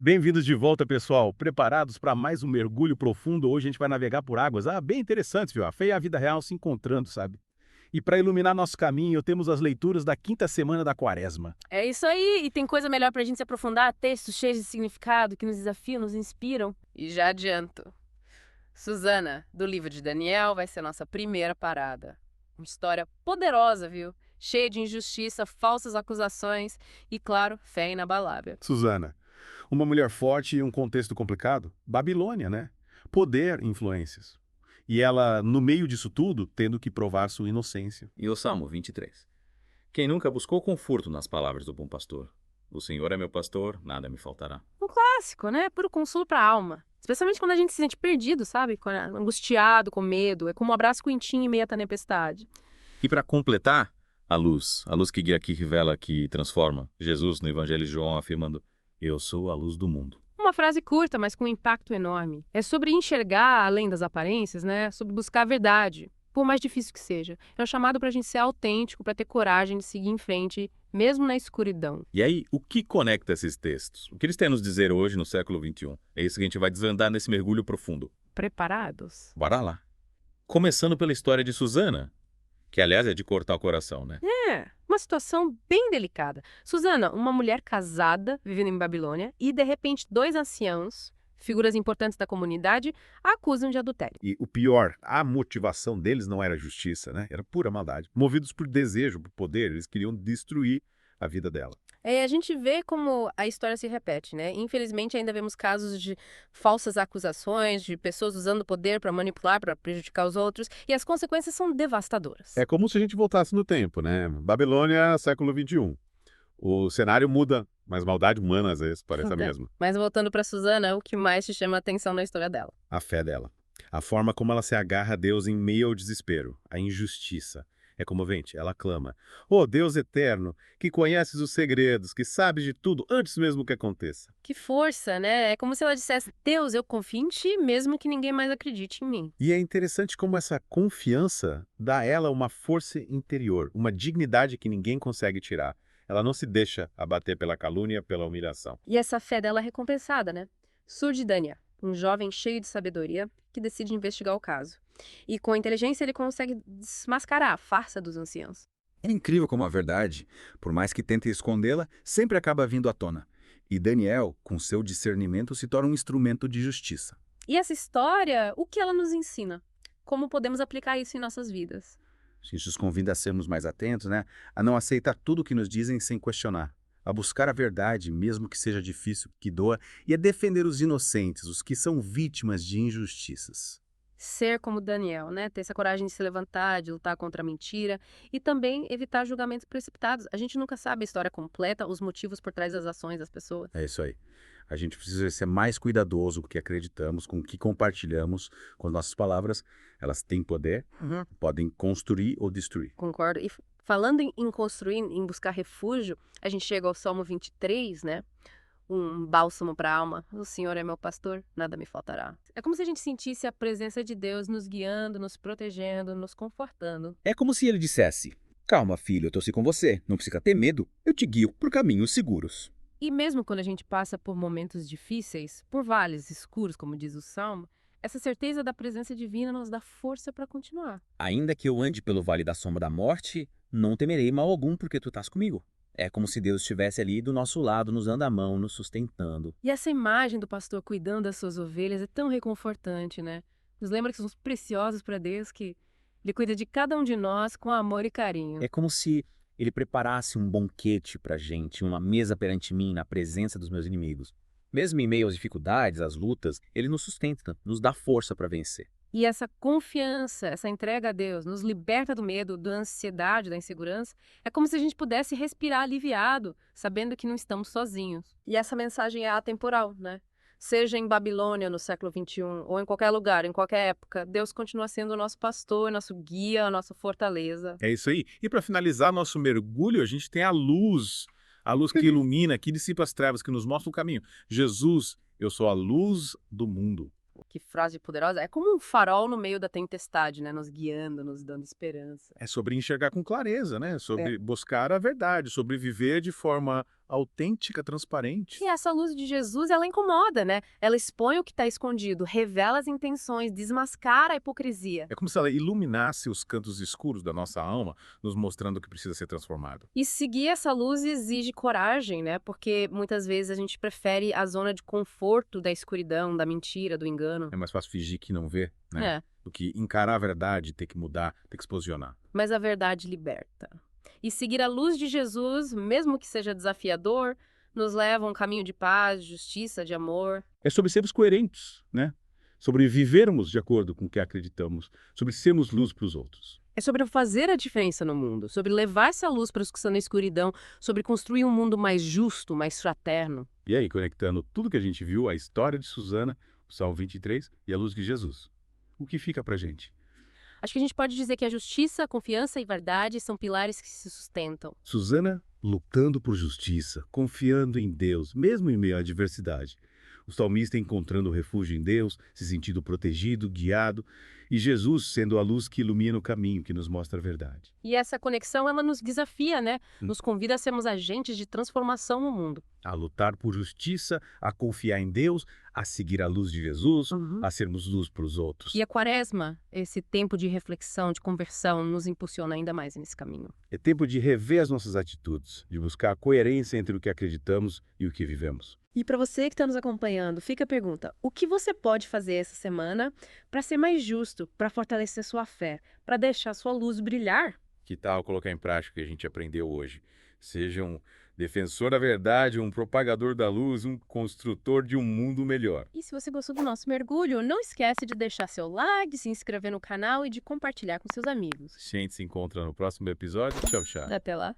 Bem-vindos de volta, pessoal. Preparados para mais um mergulho profundo? Hoje a gente vai navegar por águas, bem interessantes, viu? A fé e a vida real se encontrando, sabe? E para iluminar nosso caminho, temos as leituras da quinta semana da Quaresma. É isso aí, e tem coisa melhor pra gente se aprofundar, textos cheios de significado, que nos desafiam, nos inspiram. E já adianto, Susana, do livro de Daniel, vai ser nossa primeira parada. Uma história poderosa, viu? Cheia de injustiça, falsas acusações e, claro, fé inabalável. Susana, uma mulher forte e um contexto complicado? Babilônia, né? Poder, influências. E ela, no meio disso tudo, tendo que provar sua inocência. E o Salmo 23. Quem nunca buscou conforto nas palavras do bom pastor? O Senhor é meu pastor, nada me faltará. Um clássico, né? Puro consolo pra alma. Especialmente quando a gente se sente perdido, sabe? Angustiado, com medo. É como um abraço quentinho em meio à tempestade. E para completar, a luz que guia, que revela, que transforma. Jesus no Evangelho de João afirmando: Eu sou a luz do mundo. Uma frase curta, mas com um impacto enorme. É sobre enxergar além das aparências, né? Sobre buscar a verdade, por mais difícil que seja. É um chamado para a gente ser autêntico, para ter coragem de seguir em frente, mesmo na escuridão. E aí, o que conecta esses textos? O que eles têm a nos dizer hoje no século XXI? É isso que a gente vai desvendar nesse mergulho profundo. Preparados? Bora lá. Começando pela história de Susana, que aliás é de cortar o coração, né? É, uma situação bem delicada. Susana, uma mulher casada, vivendo em Babilônia, e de repente dois anciãos, figuras importantes da comunidade, a acusam de adultério. E o pior, a motivação deles não era justiça, né? Era pura maldade. Movidos por desejo, por poder, eles queriam destruir a vida dela. É, a gente vê como a história se repete, né? Infelizmente, ainda vemos casos de falsas acusações, de pessoas usando o poder para manipular, para prejudicar os outros, e as consequências são devastadoras. É como se a gente voltasse no tempo, né? Babilônia, século XXI. O cenário muda, mas maldade humana às vezes parece a mesma. Mas voltando para Susana, o que mais te chama a atenção na história dela? A fé dela. A forma como ela se agarra a Deus em meio ao desespero, a injustiça. É comovente, ela clama: "Ó Deus eterno, que conheces os segredos, que sabes de tudo antes mesmo que aconteça." Que força, né? É como se ela dissesse: Deus, eu confio em ti, mesmo que ninguém mais acredite em mim. E é interessante como essa confiança dá a ela uma força interior, uma dignidade que ninguém consegue tirar. Ela não se deixa abater pela calúnia, pela humilhação. E essa fé dela é recompensada, né? Surge Daniel, um jovem cheio de sabedoria que decide investigar o caso. E com inteligência ele consegue desmascarar a farsa dos anciãos. É incrível como a verdade, por mais que tente escondê-la, sempre acaba vindo à tona. E Daniel, com seu discernimento, se torna um instrumento de justiça. E essa história, o que ela nos ensina? Como podemos aplicar isso em nossas vidas? Isso nos convida a sermos mais atentos, né? A não aceitar tudo o que nos dizem sem questionar. A buscar a verdade, mesmo que seja difícil, que doa, e a defender os inocentes, os que são vítimas de injustiças. Ser como Daniel, né? Ter essa coragem de se levantar, de lutar contra a mentira e também evitar julgamentos precipitados. A gente nunca sabe a história completa, os motivos por trás das ações das pessoas. É isso aí. A gente precisa ser mais cuidadoso com o que acreditamos, com o que compartilhamos, com as nossas palavras. Elas têm poder, podem construir ou destruir. Concordo. E falando em construir, em buscar refúgio, a gente chega ao Salmo 23, né? Um bálsamo para a alma. O Senhor é meu pastor, nada me faltará. É como se a gente sentisse a presença de Deus nos guiando, nos protegendo, nos confortando. É como se ele dissesse: Calma, filho, eu torci com você. Não precisa ter medo. Eu te guio por caminhos seguros. E mesmo quando a gente passa por momentos difíceis, por vales escuros, como diz o Salmo, essa certeza da presença divina nos dá força para continuar. Ainda que eu ande pelo vale da sombra da morte, não temerei mal algum, porque tu estás comigo. É como se Deus estivesse ali do nosso lado, nos dando a mão, nos sustentando. E essa imagem do pastor cuidando das suas ovelhas é tão reconfortante, né? Nos lembra que somos preciosos para Deus, que Ele cuida de cada um de nós com amor e carinho. É como se ele preparasse um banquete pra gente, uma mesa perante mim, na presença dos meus inimigos. Mesmo em meio às dificuldades, às lutas, ele nos sustenta, nos dá força para vencer. E essa confiança, essa entrega a Deus, nos liberta do medo, da ansiedade, da insegurança. É como se a gente pudesse respirar aliviado, sabendo que não estamos sozinhos. E essa mensagem é atemporal, né? Seja em Babilônia, no século XXI, ou em qualquer lugar, em qualquer época, Deus continua sendo o nosso pastor, nosso guia, a nossa fortaleza. É isso aí. E para finalizar nosso mergulho, a gente tem a luz que ilumina, que dissipa as trevas, que nos mostra o caminho. Jesus, eu sou a luz do mundo. Que frase poderosa. É como um farol no meio da tempestade, né? Nos guiando, nos dando esperança. É sobre enxergar com clareza, né? Sobre buscar a verdade, sobre viver de forma autêntica, transparente. E essa luz de Jesus, ela incomoda, né? Ela expõe o que está escondido, revela as intenções, desmascara a hipocrisia. É como se ela iluminasse os cantos escuros da nossa alma, nos mostrando o que precisa ser transformado. E seguir essa luz exige coragem, né? Porque muitas vezes a gente prefere a zona de conforto da escuridão, da mentira, do engano. É mais fácil fingir que não vê, né? É, Do que encarar a verdade, ter que mudar, ter que se posicionar. mas a verdade liberta. E seguir a luz de Jesus, mesmo que seja desafiador, nos leva a um caminho de paz, de justiça, de amor. É sobre sermos coerentes, né? Sobre vivermos de acordo com o que acreditamos, sobre sermos luz para os outros. É sobre fazer a diferença no mundo, sobre levar essa luz para os que estão na escuridão, sobre construir um mundo mais justo, mais fraterno. E aí, conectando tudo que a gente viu, a história de Susana, o Salmo 23 e a luz de Jesus. O que fica pra gente? Acho que a gente pode dizer que a justiça, a confiança e verdade são pilares que se sustentam. Susana lutando por justiça, confiando em Deus, mesmo em meio à adversidade. O salmista encontrando refúgio em Deus, se sentindo protegido, guiado, e Jesus sendo a luz que ilumina o caminho, que nos mostra a verdade. E essa conexão, ela nos desafia, né? Nos convida a sermos agentes de transformação no mundo. A lutar por justiça, a confiar em Deus, a seguir a luz de Jesus, a sermos luz para os outros. E a quaresma, esse tempo de reflexão, de conversão, nos impulsiona ainda mais nesse caminho. É tempo de rever as nossas atitudes, de buscar a coerência entre o que acreditamos e o que vivemos. E para você que está nos acompanhando, fica a pergunta: o que você pode fazer essa semana para ser mais justo, para fortalecer sua fé, para deixar sua luz brilhar? Que tal colocar em prática o que a gente aprendeu hoje? Seja um defensor da verdade, um propagador da luz, um construtor de um mundo melhor. E se você gostou do nosso mergulho, não esquece de deixar seu like, de se inscrever no canal e de compartilhar com seus amigos. A gente se encontra no próximo episódio. Tchau, tchau. Até lá!